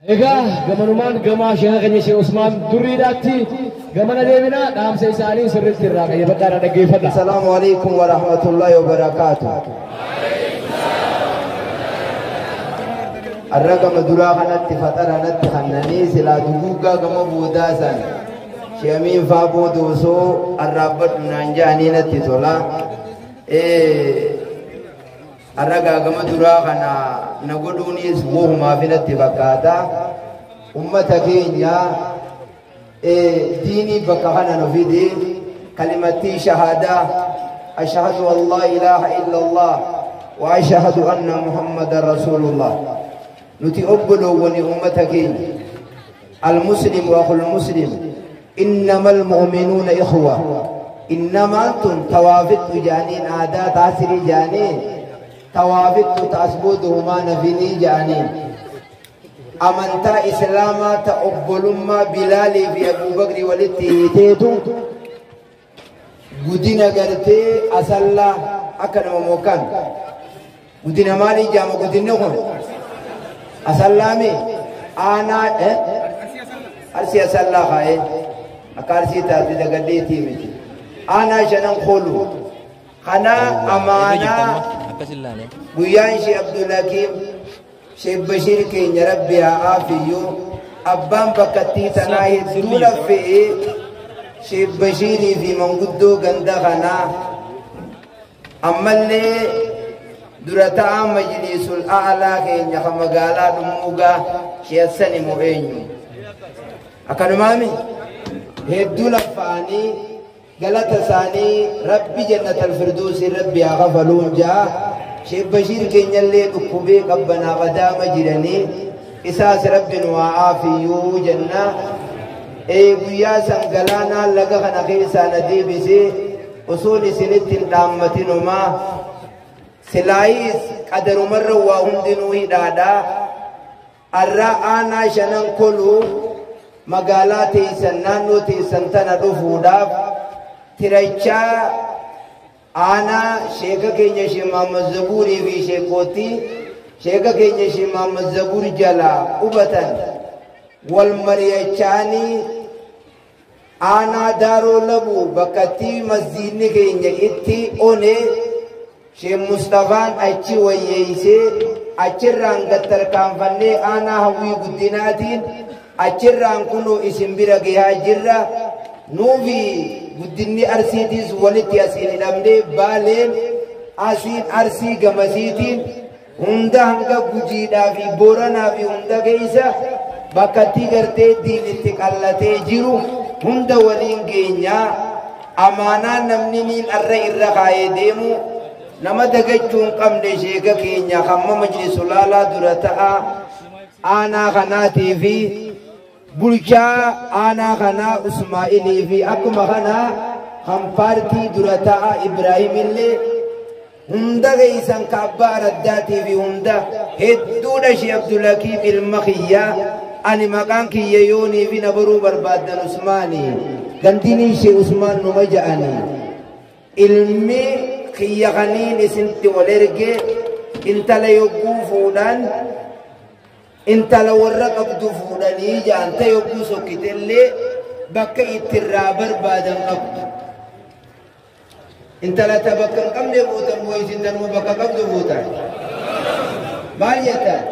Egaa gamanumaan gamaa sheekha keenya Sheekh Usmaan Duriidhaatti gamana deebinaa dhaamsa isaanii sirriitti irraa qayyabadhaadha dhaggeeffadha. Assalaamu alaykum wa rahmatullahi wa barakaatuh. Arra gama duraa kanatti faxaranatti hannanii silaa duguuggaa gama boodaasan sheemiin faa boodoosoo arraabbadhu naan jaanii natti tola. Arragaa gama duraa kana na godhuunis wohumaa finatti fakkaata. Ummata keenya diinii bakka kana nu fide kalimattii shahaadaa ashhadu an laa ilaaha illa allah wa ashhadu anna muhammadan rasulullah. Nuti obboloowwani ummata keenya المسلم وأخو المسلم إنما المؤمنون إخوة إنما أنتم توافت جانين عادات عسري جانين توافت تأسبودهما نفني جانين أمنتا إسلاما تأبلما بلالي في أبو بكر والتهيتيتو قدنا قرتي أسلا أكنا وموكان قدنا مالي جامع قدنا قم أسلامي أنا أرسي أسلا خاين أكارسي تاتي دقديتي مجي أنا شنن خلو خنا أمانا بيان شي عبد الحكيم شيخ بشير كين ربي عافيو أبان بكتي تناهي دولة في شيخ بشيري في منقدو غندخنا أما اللي درتا مجلس الأعلى كين يخمقالا دموغا شيخ سني مغينيو أكانو مامي هدولا فاني غلطة ثاني ربي جنة الفردوس ربي أغفلون جاء شيخ بشير كين يلي أكبي قبنا غدام جراني إساس ربي وعافيو جنة ويا سنقلانا لغخنا خيسا نديبسي أصول سنتين دامتين وما سلايس قدر مرة وهندنوه دادا الرآنا شنن كلو مقالاتي سنانو تيسنتنا رفوداف تريچا أنا شيخ كينيا شيخ محمد زبوري في شيخوتي شيخ كينيا شيخ محمد زبوري جلا أبتن والمريچاني أنا دارو لبو بكتي مسجد كينيا إتي أوني شيخ مصطفى أچي وييسي أچران قتل كانفني أنا هوي قدناتين أچران كنو اسم برقيا جرة نوفي guddinni arsiitiis walitti asiin hidhamnee baaleen asiin arsii gamasiitiin hunda hanga gujiidhaa fi booranaa fi hunda keessa bakkatti gartee diinitti qallatee jiru hunda waliin geenyaa amaanaa namni miil arra irra kaayee deemu nama dagachuun qabne sheeka keenya hamma majlisu laalaa dura ta'a aanaa kanaatii fi bulchaa aanaa kanaa Usmaa'ilii fi akkuma kanaa kan paartii dura ta'a Ibraahim illee hunda keessan kaabbaa raddaatii fi hunda hedduudha Sheekh Abdul Hakiim ilma kiyyaa ani maqaan kiyya yoonii fi na baruu barbaadan Usmaanii gandinii Sheekh Usmaan numa ja'anii ilmi kiyya kaniin isintti wal ergee intala yogguu fuudhaan intala warra qabdu fuudhanii jaanta yogguu sokkitellee bakka ittirraa barbaadan qabdu intala ta bakka hin qabne fuutan moo isin tanuma bakka qabdu fuutan maal jettan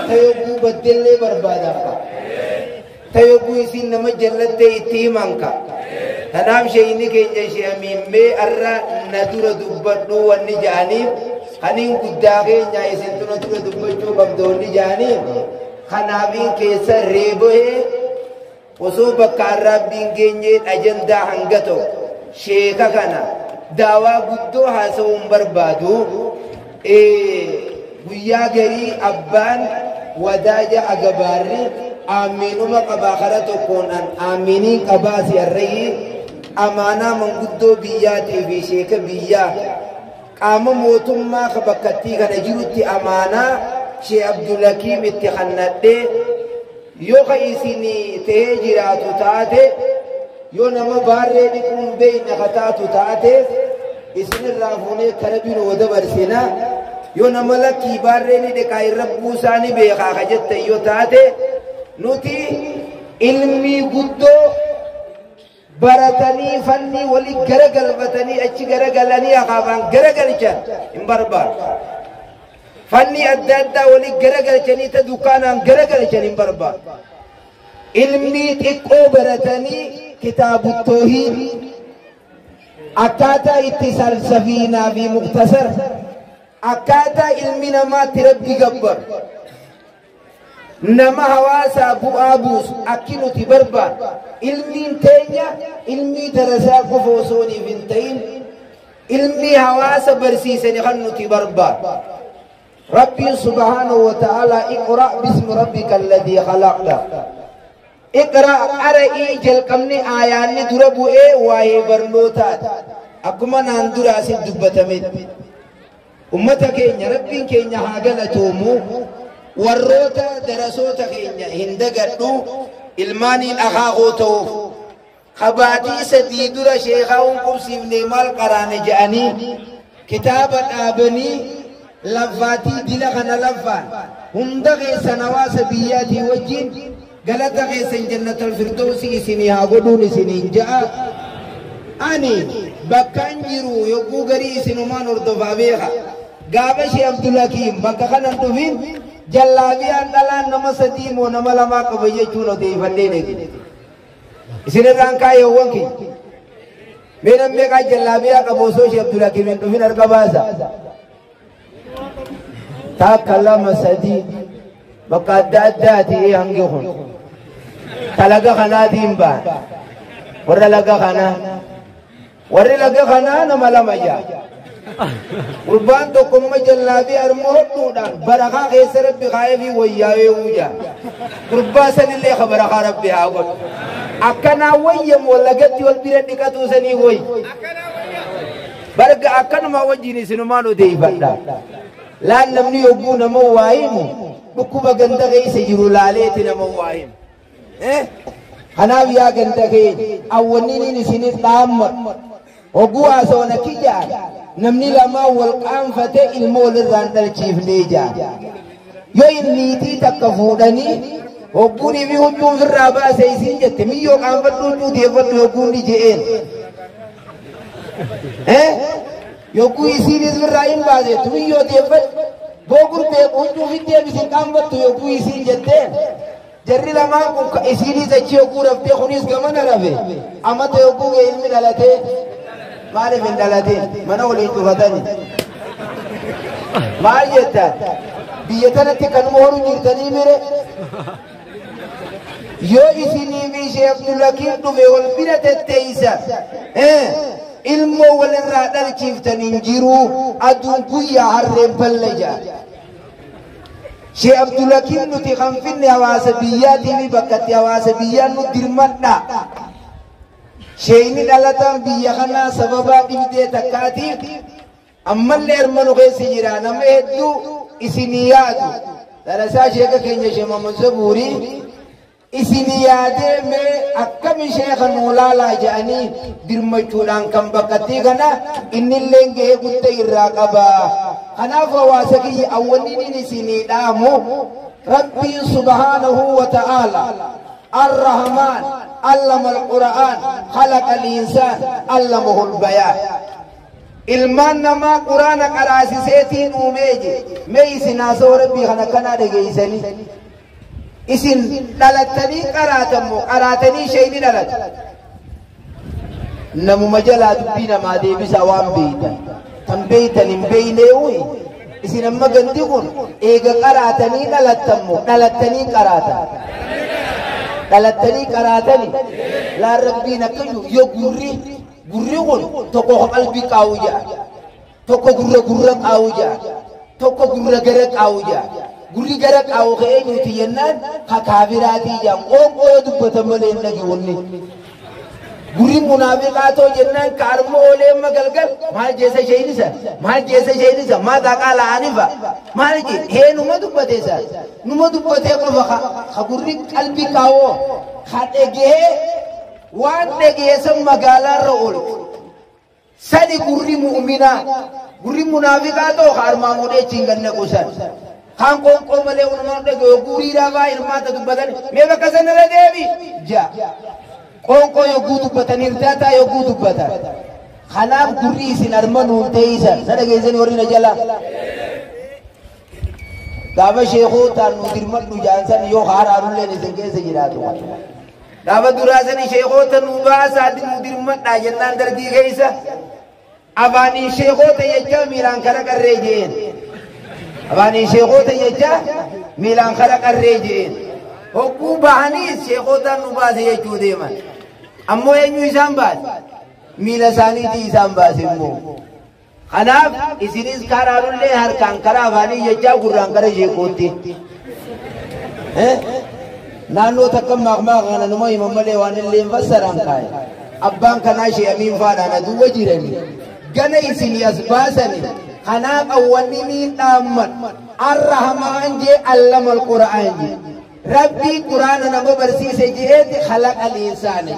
ta yogguu baddellee barbaadan ka ta yogguu isin nama jallattee itti himan ka tanaaf sheeyni keenya sheemiimmee arra na dura dubbadhu wanni ja'aniif kaniin guddaa keenya isin tuna dura dubbachuu qabdoonni jaaniif kanaafiin keessa reebohee osoo bakka arraabbiin geenyee ajandaa hanga ta'u sheeka kana daawaa guddoo haasa'uun barbaadu guyyaa garii abbaan wadaaja agabaarri aamiinuma qabaa kara tokkoon aamiiniin qabaasi arrayii amaanaa manguddoo biyyaatii fi sheeka biyyaa qaama mootummaa ka bakkattii kana jirutti amaanaa Sheekh Abdul Hakiim itti kannadhee yoo ka isinii ta'ee jiraatu taate yoo nama baarree dhiquun beeyna ka taatu taate isinirraa fuunee kana biroo dabarsina yoo nama lakkii baarreen dhiqaa rabbuu isaanii beekaa ka jette yoo taate nuti ilmii guddoo baratanii fannii walii garagalfatanii achi garagalanii akaafaan garagalchan hin barbaadu. Fanni adda addaa walii garagalchanii ta dukkaanaan garagalchan hin barbaadu. Ilmii xiqqoo baratanii kitaabu toohiid akkaataa itti salsafiinaa fi muktasar akkaataa ilmi namaatti rabbi gabbar nama hawaasaa bu'aa buusu akki nuti barbaadu. Ilmiin teenya ilmii darasaa qofa osoo hin ta'in ilmii hawaasa barsiisani kan nuti barbaadu. Rabbiin subhaanahu wa ta'aalaa iqra' bismi rabbika alladhii khalaqta. Iqra' qara'ii jalqabni aayaanni dura bu'ee waa'ee barnootaati. Akkuma naan dura asin dubbatame. Ummata keenya rabbiin keenya haa galatoomu. Warroota darasoota keenya hin dagadhu ilmaaniin akaakoo ta'uuf. Kabaatii sadii dura sheekaawwan qubsiifnee maal qaraane je'anii kitaaba dhaabanii laffaatii dila kana laffaan hunda keessan hawaasa biyyaatii wajjin galata keessan jannatul firdawsii isinii haa godhuun isiniin ja'a. Ani bakkaan jiru yogguu garii isinumaan hordofaa beeka. Gaafa Shee Abdulhakiim bakka kanan dhufin jallaabiyaan dhalaan nama sadii moo nama lamaa qaba jechuun odeeffannee neeqe. Isinirraan kaayyoowwan keenya. Meedan meeqaa jallaabiyaa qabu osoo Shee Abdulhakiim hin dhufin harka baasa. Takka lama sadii bakka adda addaati hangi kun. Talaga kanaatiin baan. Warra laga kanaa. Warri laga kanaa nama lama jaa. Gurbaan tokkomma jallaabii harma hodhuudhaan barakaa keessa rabbi kaayee fi wayyaawee wuujaa. Gurbaa sanillee ka barakaa rabbi haa godhu. Akkanaa wayyamu wallagatti wal bira dhiqatuu sanii woy. Barga akkanuma wajjin isinumaan odeeffadha. Laan namni yogguu nama waa himu dhukkuba ganda keessa jiru laaleeti nama waa himu. Kanaaf yaa ganda keenya awwanniin isinif dhaammadhu. Hogguu haasawana kijaan namni lamaa wal qaanfatee ilma walirraan dhalchiifnee jaa. Yoo niitii takka fuudhanii hogguunii fi huccuun firraa baase isiin jette miyyoo qaanfadhu huccuu deeffadhu hogguun ni je'een. Yogguu isiinis firraa hin baasetu miyyoo deeffadhu boogur beeku huccuu fi deebisin qaanfattu yogguu isiin jetteen. Jarri lamaan kun isiinis achi yogguu raftee kunis gamana rafe amata yogguu ga'e ilmi dhalatee. Maaliif hin dhalateen mana waliin dhufatanii maal jettaan biyya tanatti kanuma horuu jirtanii mire yoo isinii fi Shee Abdulhakiim dhufe wal bira tetteeysa ilmoo walirraa dhalchiiftaniin jiruu aduun guyyaa harreen balleja. Shee Abdulhakiim nuti kan finne hawaasa biyyaatii fi bakkatti hawaasa biyyaan nu dirmadha. Sheeyni dhalataan biyya kanaa sababaa dhibdee takkaatiif ammallee hermanu keessa jira nama hedduu isinii yaadu. Dalasaa sheeka keenya Shee Maamad Zabuurii isinii yaadee mee akkami sheeka nuu laalaa jedhanii dirmachuudhaan kan bakkattii kana innillee gahee guddaa irraa qaba. Kanaaf hawaasa kiyya awwanniin isinii dhaamu Rabbiin subhaanahu wa ta'aala الرحمن علم القرآن خلق الإنسان علمه البيان. ilmaan namaa quraana qaraasiseetiin uumeeje mee isin haasoo rabbii kana kanaa dhageeysanii isin dhalattanii qaraatammoo qaraatanii sheeyni dhalata namuma jalaa dubbii namaa deebisaa waan beeytan tan beeytan hin beeyneewi isin amma gandi kun eega qaraatanii dhalattammoo dhalattanii qaraatan dhalatanii qaraatanii laan rabbiin akkayu yoo gurri kun tokko qalbii qaawuu jaa tokko gurra qaawuu jaa tokko gurra gara qaawuu jaa gurri gara qaawuu ka'ee nuti jennaan kaafiraatii jaa qoonqoo dubbatan malee hin dhageewwanne gurri munaafiqaatoo jennaan kaarma oolee magalgal maal jeessa sheenisa maa taqaa la'anifa maal jee heenuma dubbatee isaa numa dubbatee qofa ka gurri qalbii qaawoo ka dhegee waan dhageessan magaalaarra oolu sadi gurri mu'minaa gurri munaafiqaa ta'u harmaa mudhee chinganne qusan kan qoonqoo malee unumaan dhaga'u guriidhaa baa hirmaata dubbatan mee bakka sanarra deebi ja qoonqoo yogguu dubbatan hirtaataa yogguu dubbatan kanaaf gurri isin armanuun teeysan na dhageessanii warri na jala gaafa sheekootaan nu dirmadhu jaansan yoo haaraanulleen isin keessa jiraatu gaafa duraasanii sheekoota nu baasaati nu dirmadhaa jennaan dargii keessa afaaniin sheekoota jechaa miilaan kara qarree jeen afaaniin sheekoota jechaa miilaan kara qarree jeen hogguu bahaniis sheekootaan nu baase jechuu deeman ammoo eenyu isaan baase miila isaaniitii isaan baase immoo kanaaf isinis karaanullee harkaan karaa afaanii jechaa gurraan kara sheekootti naannoo takka maaqmaa kana numa himan malee waan illee fassaraan kaaye abbaan kanaa sheemiin faadhaan aduuba jirani gana isin as baasani kanaaf awwanni niin dhaamman arrahamaan jee allamal qura'aan jee rabbii quraana nama barsiise jeetti khalaqal insaani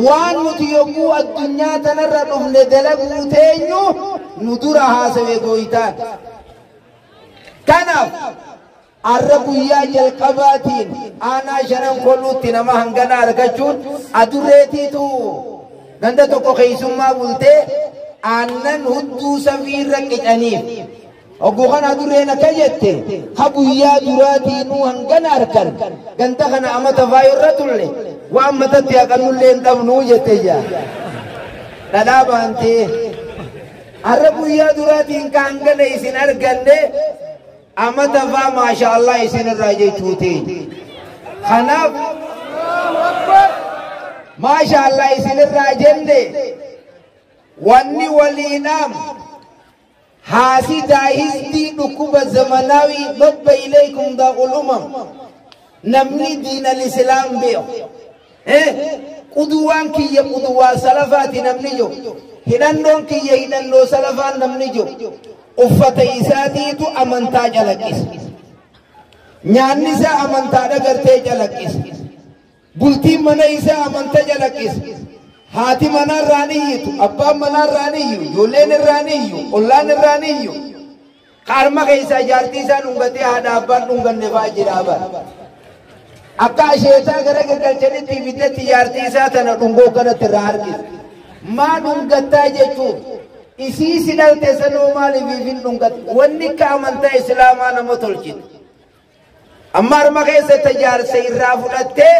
waan nuti yogguu addunyaa tanarra dhufne dalaguu teenyu nu dura haasawe gooytaan kanaaf arra guyyaa jalqabaatiin aanaa shanan kolluutti nama hangana argachuun adurreetiitu ganda tokko keeysummaa bultee aannan hudduu safiirra qicaniif ogguu kana adurreen akka jette ha guyyaa duraatiinuu hangana argan ganda kana amata faayirra tulle waan matatti haqannullee hin dhabnuu jette jaa dhadhaa baantee arra guyyaa duraatiin ka hangana isin arganne amata faa maasha Allah isin irraa jechuuti kanaaf maasha Allah isin irraa jenne wanni waliidhaam haasi daahistii dhukkuba zamanaawi dabba ilaykum daaqul umam namni diina lislaam beeku quduwaan kiyya quduwaa salafaati namni jo hidhannoon kiyya hidhannoo salafaan namni jo uffata isaatiitu amantaa calaqqisa nyaanni isaa amantaadha gartee calaqqisa bultiin mana isaa amantaa calaqqisa haati manaa irraaniyyitu abbaan manaa irraaniyyu ijoolleen irraaniyyu ollaan irraaniyyu qaarma keessaa jaartii isaa dhungatee haadha abbaan dhunganne fa'aa jiraaba akka asheetaa gara galgalchanitti ibiddatti jaartii isaa tana dhungoo kanatti irraa harkisa maa dhungattaa jechuun isii sidalte sanoo maaliif ifin dhungat wanni ka amantaa islaamaa nama tolchite amma harma keessatti jaarsa irraa fudhattee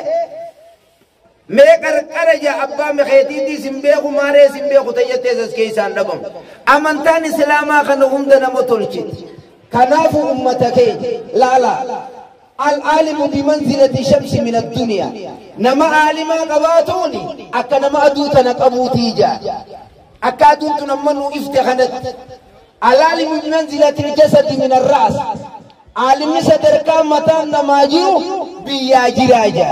mee qarqara ja abbaa meeqeetiitii sin beeku maaree sin beeku tajaajiltees as keessaan dhabamu amantaan islaamaa kana hunda nama tolchite kanaafu ummata keenya laala العالم بمنزلة الشمس من الدنيا نما عالما قباتوني أكا نما أدوتنا قبوتي جا أكا أدوتنا منو افتخنت العالم بمنزلة الجسد من الرأس عالم ستركا متان نماجرو بيا جراجا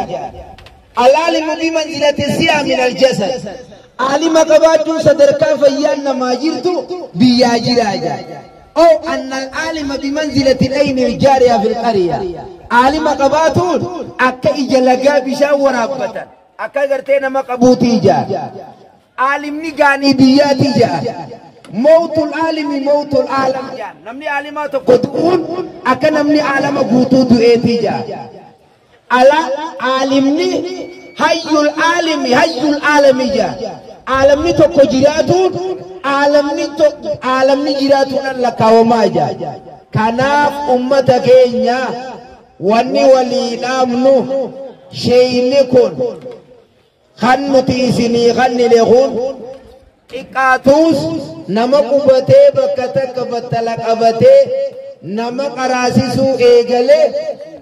العالم بمنزلة السيا من الجسد عالم قباتون ستركا فيان نماجرتو بيا جراجا أو أن العالم بمنزلة الأين الجارية في القرية عالم قباتون أكا إجلقا بشا ورابتا أكا قرتين ما قبوتي جا عالم نقاني بياتي جا موت العالم موت العالم جا نمني عالمات قدؤون أكا نمني عالم قوتو دؤيتي جا على عالمني هاي العالم هاي العالم جا عالمني تقو جراتون عالمني جراتون لكاوما جا كناف أمتا كينيا واني ولي نامنو شيني كون خنتي سني خني لغون إقاتوس نما قبتي بكتك بطلق أبتي نما قراسسو إيغلي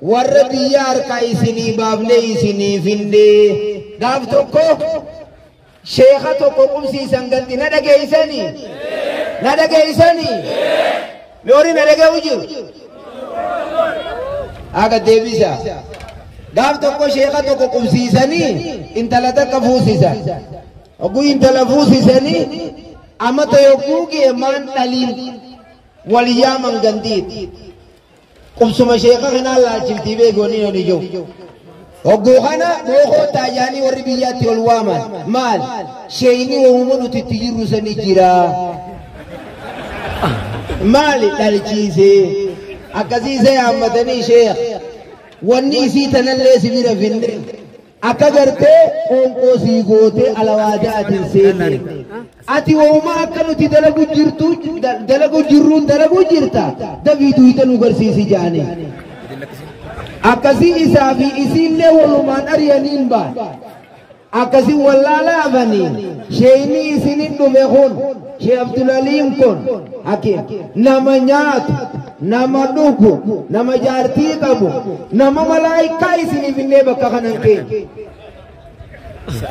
وربيار كاي سني بابلي سني فندي داف توكو شيخة توكو قمسي سنگنتي ندقيساني ميوري ندقيوجو aga deebisa gaaf tokko sheekha tokko qubsiisanii intala takka fuusisan oguu intala fuusisanii amata yogguu geemaan dhaliin waliyaaman gandiit qubsuma sheekha kanaa laalchiftii beekoonii oni jiru وقوخنا بوخو تاجاني وربياتي والوامان مال شيني وهمونو تتجيرو سنجيرا مالي تالجيسي أكاسيسي يا مدني شيخ واني سيتنا اللي سبيرا فيني أكاقرتي أنكو سيقوتي على وادات سيني أتي وما أكنو تدلقو جرتو دلقو جرون دلقو جرتا دفيدو يتنو قرسيسي جاني أكاسي إسافي إسيني ولمان أريانين با أكاسي واللالا أفني شيني إسينين نميخون شيخ عبد العليم كون حكيم نما نيات نما دوكو نما جارتي كابو نما ملايكا إسيني في النبا كخنانكين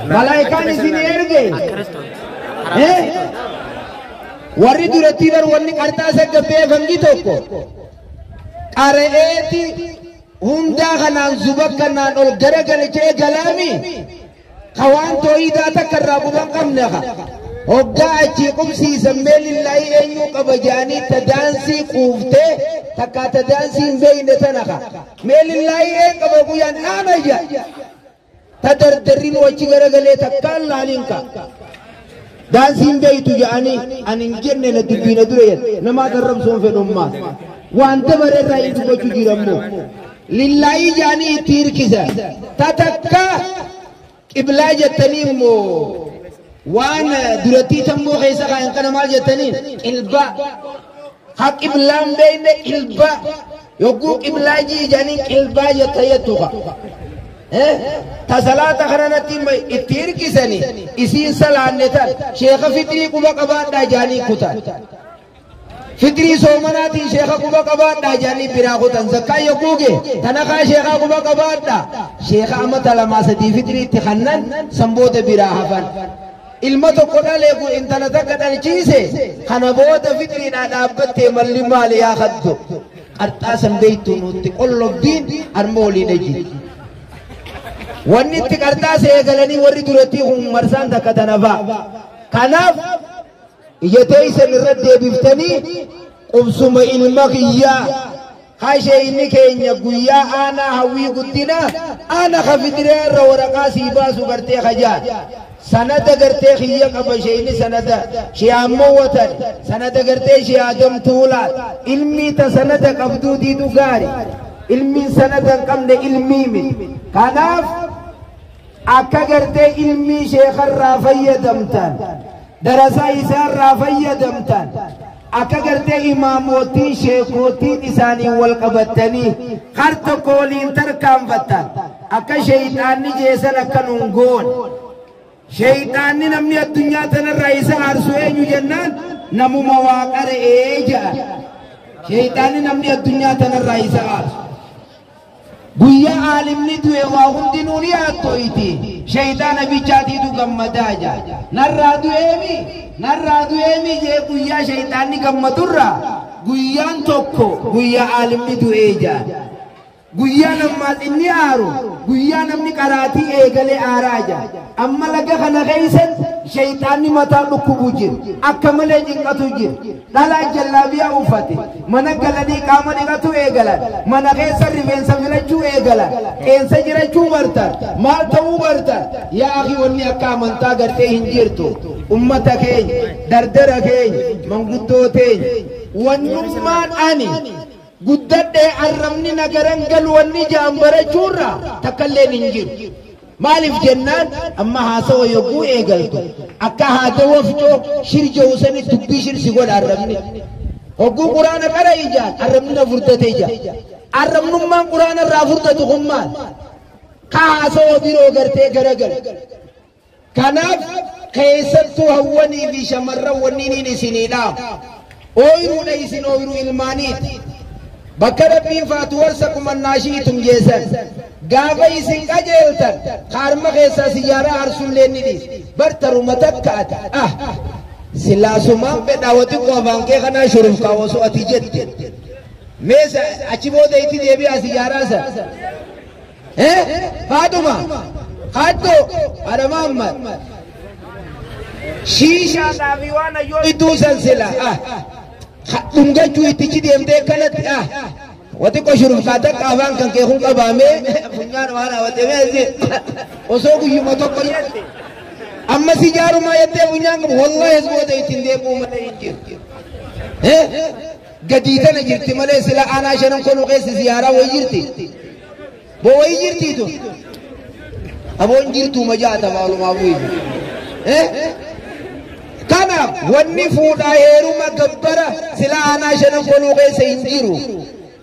ملايكا إسيني إرغي warri duratti bar wanni qartaa saggabbee fangi tokko qara'eeti hundaa kanaan zuba kanaan ol garagalchee galaami kawaan tooyidaa takka irraa quban qabne ka hoggaa achi qubsiisan meelillaahi eenyuu qaba jaanii ta daansii quuftee takka ta daansii hin beeyne tana ka meelillaahi een qaba guyyaan dhaana ija ta dardarriin wachi garagalee takkaan laaliin ka دانسين بيتو جاني أن إنجرنا لتبين دريت نما درب سون في نماس وانت برا رأيت بوجو جرمو لله جاني تير كذا تتكا إبلاج التنيمو وان درتي تمو خيسا كان كنا مال جتنين إلبا حق إبلام بين إلبا يقول إبلاجي جاني إلبا يتيتوها تسلات خرانتي ما إتير كيسني إسين سلان نتال شيخ فطري كوبا كبار داجاني كوتا فطري سومناتي شيخ كوبا كبار داجاني براغو تنزكا يقوغي تنخا شيخ كوبا كبار دا شيخ أمت لما سدي فطري تخنن سنبوت براهفان ilmata koda leegu intala takka dhalchiise kana booda fitriidhaa dhaabbattee malli maali yaa kaddu qarxaasan beeytu nutti qollobbiin armooliidha jiri wanni itti qarxaasa eegalanii warri duratti marsaan takka tanafaa kanaaf iyyatee isan irra deebiftanii qubsuma ilma kiyyaa haashee inni keenya guyyaa aanaa hawwii guddina aana kafidree irra waraqaa sii baasu gartee hajaa sanada gartee khiyya qaba sheeyni sanada shiyaammoo watan sanada gartee shiyaadam tuulaat ilmi ta sanada qabduu diidu gaari ilmi sanada qabne ilmiimi kanaaf akka gartee ilmi sheekharraa fayyadamtan darasaa isaarraa fayyadamtan akka gartee imaamoottiin sheekootiin isaanii wal qabattanii har tokko waliin tarkaanfattan akka sheeyxaanni jeesan akka nungoon شيطاني نمني الدنيا تنرى أرسوين جنان نمو مواقر إيجا شيطاني نمني الدنيا تنرى أرسو بويا عالمني دوئي واهم دينوني آتوئيتي شيطان بيچاتي دو غمداجا نرى دوئيمي جي بويا شيطاني غمدورا بويان توكو بويا عالمني دوئي جا guyyaa nammaas inni aaru guyyaa namni qaraatii eegalee aaraaja amma laga kana keeysan shayxaanni mataa dhukkubu jir akka malee jinqatu jir dhalaa jallaabiyaa uffate mana galanii qaama dhiqatu eegalan mana keessa rifeensa filachuu eegalan qeensa jirachuu bartan maal ta'uu bartan yaa akhi wanni akka amantaa gartee hin jirtu ummata keenya dardara keenya manguddoo teenya wannummaan ani guddadde arramni nagaran galwanni jaambara churra takalleen injir maalif jennaan amma haasawa yogguu eegaltu akka haada wafco shirja usani dubbii shirsi godha arramni hogguu quraana qara ijaan arramni na furdate ijaan arramnummaan quraana irraa furdatu kun maal ka haasawa biroo gartee garagal kanaaf keessattuu hawwanii fi shamarran wanniin isiniidhaaf ooyiruudha isin ooyiruu ilmaaniiti bakka rabbiin faatu warsakum annaashiitum jeesan gaafa isin qajeeltan harma keessaa siyyaaraa harsullee ni dhiis bartaruma takkaati silaasumaan fedhaa wati qoofaan kee kanaa shuruf kaawwasu ati jette meesa achi booda itti deebi'aa siyyaaraa san faatuma haddoo adamaammat shiishaadhaa fi waan ayyoo idduu san sila dhungachuu itti deemtee kanatti وتكو شرب كاتك أفان كان كيخون قبامي فنيان وانا وتميزي وسوكو يمتوكو يتي أما سيجارو ما يتي فنيان والله يزبوت يتنديبو ملا ينجر قديتنا جرتي ملا سلا أنا شنم كنو قيس زيارة ويجرتي بو ويجرتي تو أبو انجرتو مجاتا معلوم أبوي كان ونفودا هيرما قبرة سلا أنا شنم كنو قيس ينجرو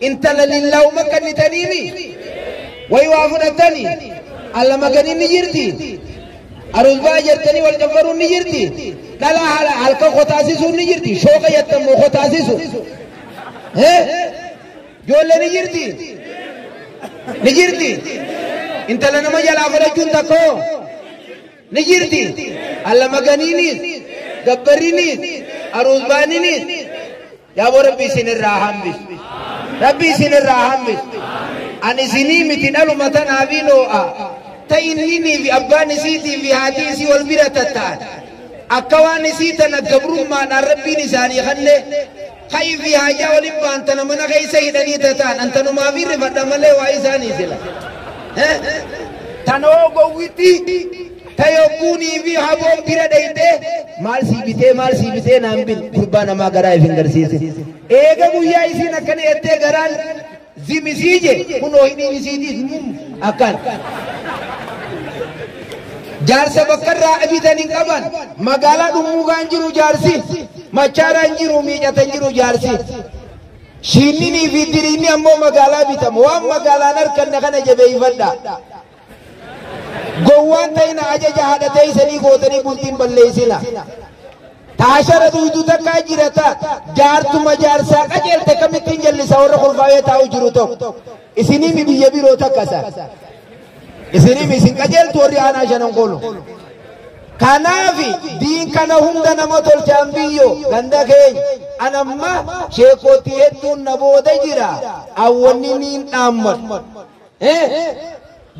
انت لله مكن تنيمي ويوافنتني على مكن نجرتي أرزبا جرتني والجبرون نجرتي لا لا حلقة خطاسيسون نجرتي شوق يتم خطاسيسون جول نجرتي انت لنا ما جلا فرجون تكو نجرتي على مكنيني جبريني أرزبانيني يا ربي سن الرحم بس ربي سن الرحم بس أنا سني متنالو متنا بينو تينيني في أباني سيتي في حديثي والبيرة تتان أكواني سيتنا قبرون ما نربي نساني خلي خي في حاجة ولبا أنتنا من غي سيدني تتان أنتنا ما في رفض ملي وعيساني سلا تنو قوتي تيوكوني في حبوم بيرة ديته مال سيبته نامبل قربانا ما قرأي فنگر سيسي ايگا بويا ايسي نکني اتي قرال زمي سيجي كنو هيني نسيدي أكان جارسا بكرة أبيداني قبان مقالا دموغان جرو جارسي مچاران جرو ميجاتان جرو جارسي شينيني في ديريني أمو مقالا بيتم وام مقالا نركن نخنا جبهي فدا قوان تينا عجا جهادتي سني قوتني بلتين بلليسنا تاشر دويدو تكا جيرتا جارتو مجارسا قجل تكمتين جلسا ورخل فاويتاو جروتو اسيني مي بيبي روتا كسا اسيني مي سين قجل توري آنا شنن قولو كانافي دين كان هندا نمطل جامبيو غندا كي أنا ما شيكوتي هدون نبودا جيرا أولنين نامت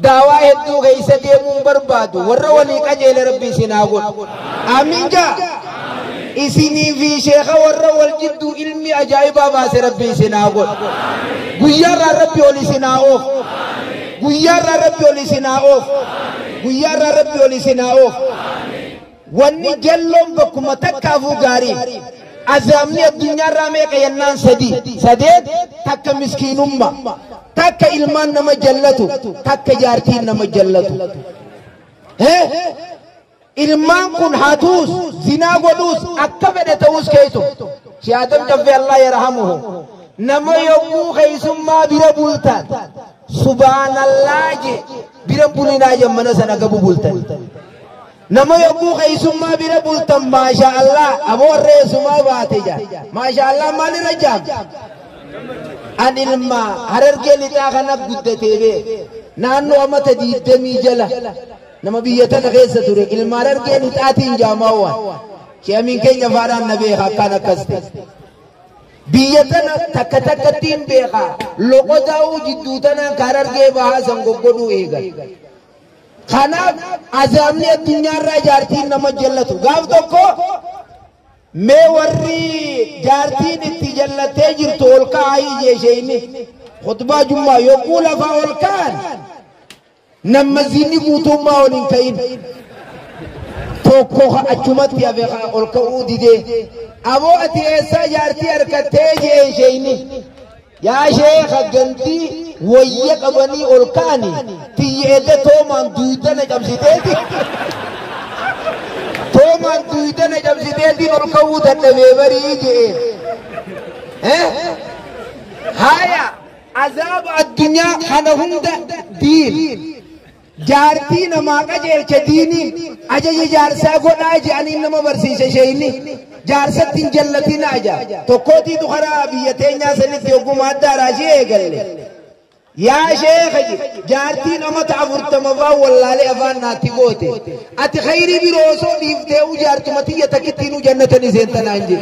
دعوة هدو غيسا ديمون بربادو ورّا ولي قجل ربي سناغون آمين جا إسيني في شيخ ورّا والجدو علمي أجايبا باس ربي سناغون غيار ربي ولي سناغوف غيار ربي ولي سناغوف غيار ربي ولي سناغوف واني جلوم بكما تكافو غاري أزامني الدنيا رامي قينان سديد تك مسكين أمة تك إلمان نما جلتو تك جارتين نما جلتو إلمان كن حاتوس زنا قدوس أكبر توس كيسو شهادم جفي الله يرحمه نما يومو خيسم ما بير بولتان سبحان الله جي بير بولنا جمنا سنة قبو بولتان نما يومو خيسم ما بير بولتان ما شاء الله أبو الرئيس ما باتجا ما شاء الله ما نرجع أن ilma harargee lixaa kana guddatee bee naannoo amata diidamii jala nama biyya tana keessa ture ilma harargee lixaatiin jaamaawwan sheemiin keenya faadhaan na beeka akkaan akkas ta'e biyya tana takka takkattiin beeka loqotaa'uu jidduu tanaan ka harargee bahaa san goggodhuu eegan kanaaf azaabni addunyaarraa jaartiin nama jallatu gaaf tokko मैं वर्री जारती नित्ती जल्लते जिरतो ओल्का आई जेशेनी खुतबा जुम्मा योकूला फा ओल्कान नमज़ीनी गुतुम्मा ओलिन कइन तो कोहा अचुमत या बेखा ओल्का ऊदी दे अबो अति ऐसा जारती अरकते जेशेनी या शेख गंती वय्य कबनी ओल्कानी तीये तो मान दूता न जब सीते थी تومان دويتنا جب سيدي نركو تنبيبري جي هايا عذاب الدنيا خنهم دين جارتي نماغا جيل چديني اجا جارسا قولا جاني نما برسيش شيني جارسا تين جلتين اجا تو قوتي تو خرابيتين ياسني تيوكو مادة راشي ايقل يا شيخ جارتي نمت عفرت مفا والله لأفان ناتي بوتي أتي خيري بروسو نيفتهو جارتو متي يتكتينو جنة نسين تنانجي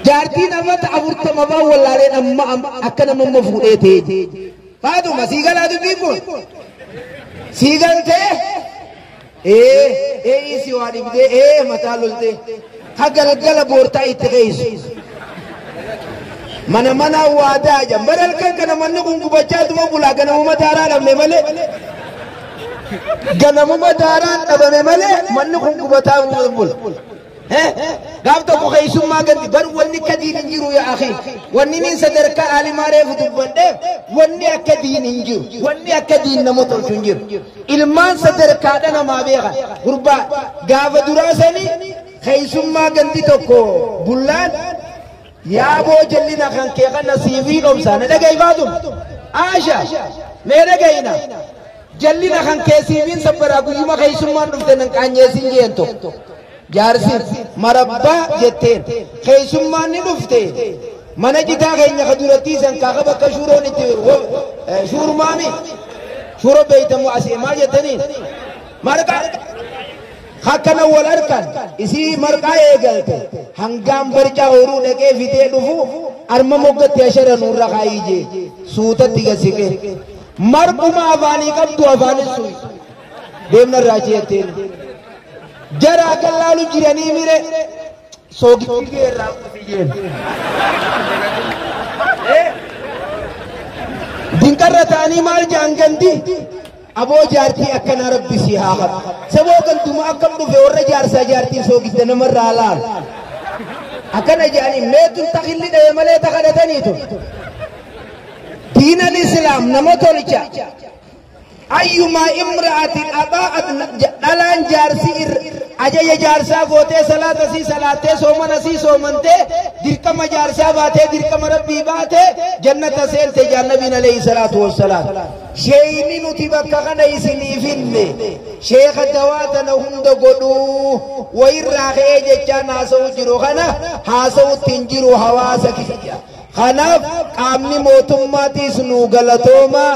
جارتي نمت عفرت مفا والله لأنما أكنا من مفهوليتي فادو ما سيغل هذا بيكون سيغل تي ايه سيواني بدي ايه متالو لدي حقا لقل بورتا اتغيس mana wadaa jam baral kan kana manni kun gubachaa tuma bula ganamuma daaraa dhabne malee ganamuma daaraa dhabame malee manni kun gubataa bula gaaf tokko keessummaa gandi bar wanni akka diin hin jiru yaa akhi wanni nin sadarkaa alimaareef dubbadheef wanni akka diin hin jiru wanni akka diin nama tolchu hin jiru ilmaan sadarkaadha namaa beekan gurbaa gaafa duraasanii keessummaa gandi tokko bullaan yaaboo jallina kan kee kan nasiibii dhomsaana dhagayfaatum aasha mee dhagayna jallina kan kee siibiin sabbaraa guyyuma keessummaan dhufte nan qaanyeesin jeento jaarsi marabbaa jetteen keessummaan ni dhufte mana jitaa keenya ka durattiisan kaaka bakka shuuroon itti shuurmaami shuuro beeytamu asii maal jettaniin marqaa hakkana wal arkan isii marqaa eegalte hangaan barcaa horuu dhaqee fitee dhufu arma moggatti ashara nurra kaayijee suutatti gasiqe marquma afaanii qabdu afaanis suuy deemna raachi jetteen jara gallaalu jiranii mire soogitti irraa qufiyeen dinqarra ta'anii maal jaan gandi aboo jaartii akkana rabbi si haa qabu saboo gantuma akkam dhufe warra jaarsaa jaartiin soogidda namarraa laal akkana jaanii meetun takhilli dhaye malee takadhataniitu diin al-islaam nama tolcha أيما امرأة أضاءت دلان جارسي أجي جارسا غوتي صلاة سي صلاة سومن سي سومنتي دركم جارسا باتي دركم ربي باتي جنة سيلتي جانبين عليه الصلاة والسلام شيني نتبكى غنى يسني فيني شيخ دواتنا هم دقلو ويرغي جيجان هاسو جرو غنى هاسو تنجرو حواسك خناف قامني موتماتي سنو غلطوما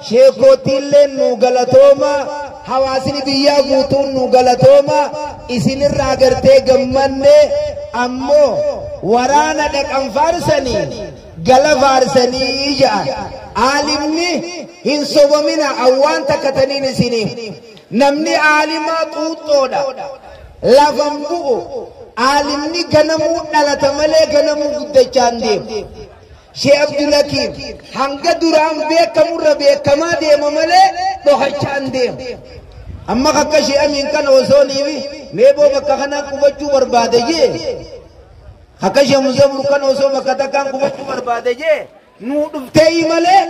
sheekootiillee nu galatooma hawaasni biyyaa guutuun nu galatooma isinirraa gartee gammanne ammoo waraana dhaqan faarsanii gala faarsanii ja'an aalimni hin sobamina awwaan takkataniin isiniif namni aalimaa xuuxxoodha lafan bu'u aalimni ganamuu dhalata malee ganamuu guddachaan deemu Sheikh Abdul Hakim hanga duraan beekamurra beekamaa deema malee dhokachaan deema amma akka Sheikh Amin kana osoo niifi meeboo bakka kanaa qubachuu barbaade jee akka Sheikh Muzamur kana osoo bakka takkaan qubachuu barbaade jee nuu dhuftee malee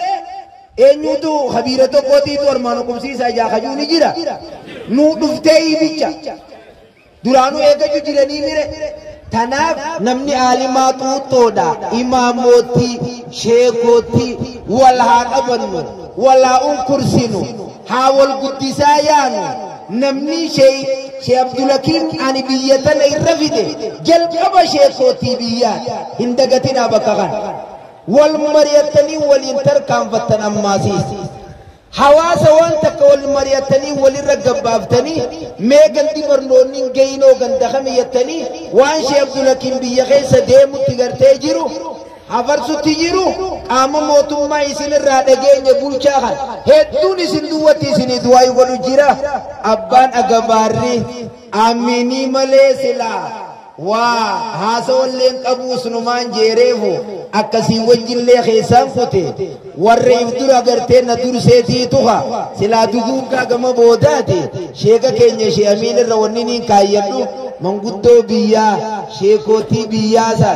eenyutu habiira tokkootiitu armaan qubsiisaa jaakajuu ni jira nuu dhuftee bicha duraanuu eeggachuu jiranii mire tanaaf namni aalimaa xuuxxoodha imaamooti sheekooti wal haa qabannu wal haa unkursinu haa wal guddisaa yaanu namni Sheikh Abdul Hakim ani biyya tana irra fide jalqaba sheekootii biyyaa hin dagatinaa bakka kana wal mari'attanii waliin tarkaanfattan ammaasiis hawaasa waan takka wal mari'attanii walirra gabbaaftanii mee gandi barnoonni geeyinoo ganda kamiyattanii waan Sheikh Abdul Hakim biyya keessa deemutti gartee jiru hafarsutti jiru qaama mootummaa isinirraa dhageenya bulchaa kan hedduun isin duwwatti isinii du'aa godhu jira abbaan agabaarri aminii malee silaa waa haasawalleen qabuu sunumaan jeereefu akkasii wajjillee keessaan kute warra ifdura gartee na durseetii tuha silaa duduugaa gama boodaati sheeka keenya Sheikh Amin irra wanni niin kaayyadhu manguddoo biyyaa sheekootii biyyaasa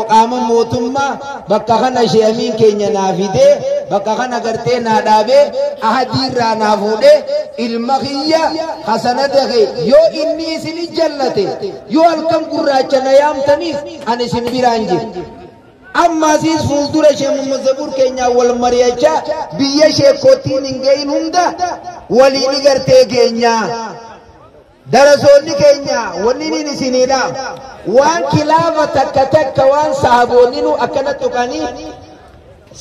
qaama mootummaa bakka kana Sheikh Amin keenya naa fidee bakka kana gartee naa dhaabee ahadiirraa naa fuudhee ilma kiyya hasanata kee yoo inni isin jallate yoo halkan gurraacha na yaamtaniif ani isin biraan jiru amma siis fuuldura Sheikh Muzabur keenya wal mari'achaa biyya sheekootiin hin gahin hunda waliin gartee keenya darasoonni keenya wanni niin isinidha waan kilaafa takka takka waan sahaboonninu akkana tuqanii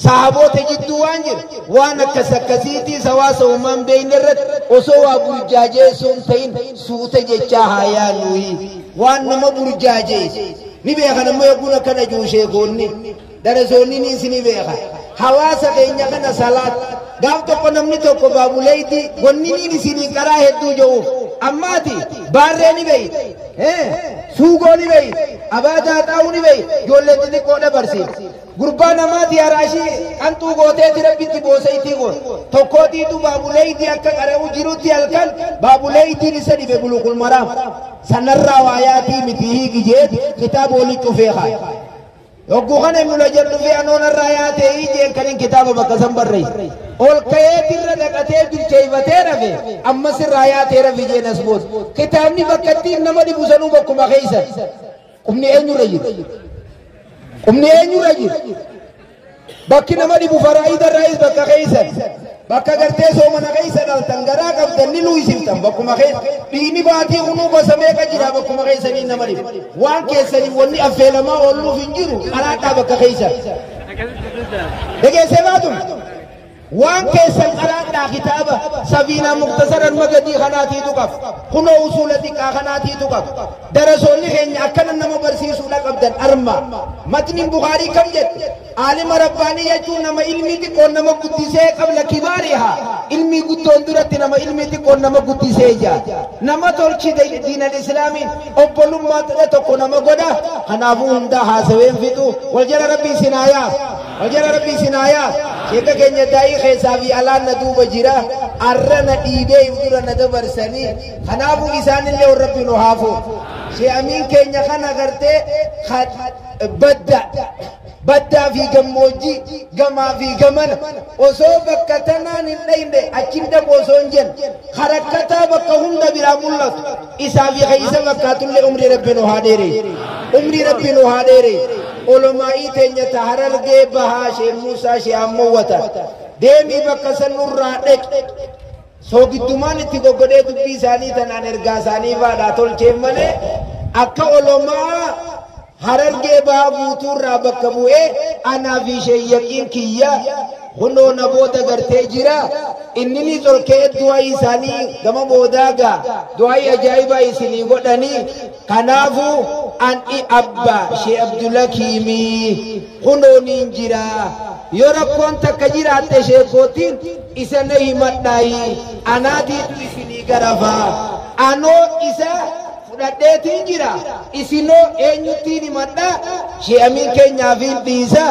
sahaboota jidduu waan jiru waan akkas akkasiitii sawaasa uumaan beeyne irratti osoo waa burjaajeessuun ta'in suuta jechaa haayaa nuyi waan nama burjaajeessu ni beekan ammoo yookuun akkana juu sheekoonni darasoonni ni isini beekan hawaasa keenya kana salaat gaaf tokko namni tokko baabuleeyti wanni niin isinii karaa hedduu jiruuf ammaati baarree ni beeyte suugoo ni beeyte abaadaa xaa'uuni beey ijoollee xixiqqoodha barsiisa gurbaa namaati araashii antuu gooteeti rabbitti boosayitii goon tokkootiitu baabuleeyitii akka qara'u jirutti halkan baabuleeyitiin isa dhibe buluqul maraam sanarraa waayaatii miti hiigijee kitaaba oli cufee haa yogguu kana mula jedhu fi anoonarraa yaatee hiijeen kanin kitaaba bakka san barreesse ol ka'eetirra dhaqatee bilcheeyfatee rafe ammas irraa yaatee rafe jeenas boos kitaabni bakka ittiin nama dhibu sanuu bakkuma keeysan qubni eenyurra jiru qubni eenyurra jiru bakki nama dhibu faraa'idarraayis bakka keeysan bakka gartee soomana keeysan altan garaa qabdan ni luisiftan bakkuma keeysan dhiini baatii hunuu gosa meeqa jira bakkuma keeysanii nama dhibu waan keessanii wanni affeelamaa oolluuf hin jiru qaraadhaa bakka keeysan dhageessee baatun waan keessan qaraadhaa kitaaba safiinaa muktasaran magadii kanaatiitu qab kunoo usuula xiqqaa kanaatiitu qab darasoonni keenya akkana nama barsiisuudha qabdan arma matniin bukaarii kam jette aalima rabbaanii jechuun nama ilmii xiqqoon nama guddisee qabla kibaarihaa ilmii guddoon duratti nama ilmii xiqqoon nama guddisee jaa nama tolchite diinal islaamiin obbolummaa ture tokko nama godha kanaafuu hundaa haasaween fixu wal jala rabbii sinaayaas wal jala rabbii sinaayaas sheeka keenya daa'ii keessaa fi alaan na duuba jira arra na dhiibee dura na dabarsanii kanaafuu isaanillee warra rabbi nu haafuu shee amiin keenya kana gartee baddaa fi gammoojjii gamaa fi gamana osoo bakka tanaan hin dhayne achiin dhabu osoo hin jenne harakkataa bakka hunda biraa mul'atu isaa fi keeysa fakkaatullee umrii rabbi nu haa dheeree umrii rabbi nu haa dheeree olomaa'ii teenya ta Harargee bahaa shee Muusaa shee Ammowwata deemii bakka san nurraa dhaqe soogiddumaan itti goggodhee dubbii isaanii tanaan ergaa isaanii baadhaa tolcheen malee akka olomaa Harargee bahaa guutuurraa bakka bu'ee anaa fi sheeyyaqiin kiyya hunoo namoota gartee jira inni ni tolkee du'aa isaanii gama boodaagaa du'aa ajaa'ibaa isinii godhanii kanaafuu ani abba shee Abdulhakiimii hunoo niin jira yoo rakkoon takka jiraatte sheekootiin isa na himadhaayi anaatiitu isinii garafaa anoo isa fudhadheetiin jira isinoo eenyuttiin himadha shee amiin keenyaaf hin dhiisa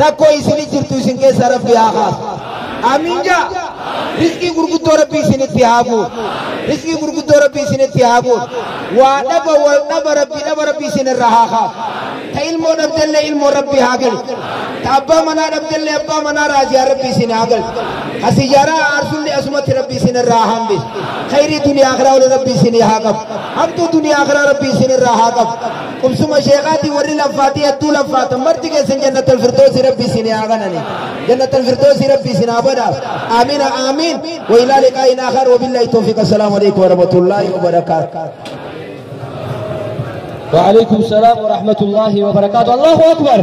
rakkoo isini jirtu isin keessa rabbi haa kaasu amiin jaa rizqii gurguddoo rabbi isinitti haa buusu rizqii gurguddoo rabbi isinitti haa buusu waa dhaba wal dhaba rabbi isinirra haa kaasu ta ilmoo dhabdellee ilmoo rabbi haa galchu ta abbaa manaa dhabdellee abbaa manaa raajiyaa rabbi isin haa galchu ha sijaaraa aarsullee asumatti rabbi isinirraa haa hambisu khayrii duniyaa akhiraa wali rabbi isinii haa qabu hamtuu duniyaa akhiraa rabbi isinirraa haa qabu qubsuma sheekaatii warri laffaatii hedduu laffaatan marti keessan jannatal firdoosi rabbi isinii haa ganani jannatal firdoosi rabbi isin haa badhaaf آمين آمين وإلى لقاء آخر وبالله التوفيق السلام عليكم ورحمة الله وبركاته وعليكم السلام ورحمة الله وبركاته الله أكبر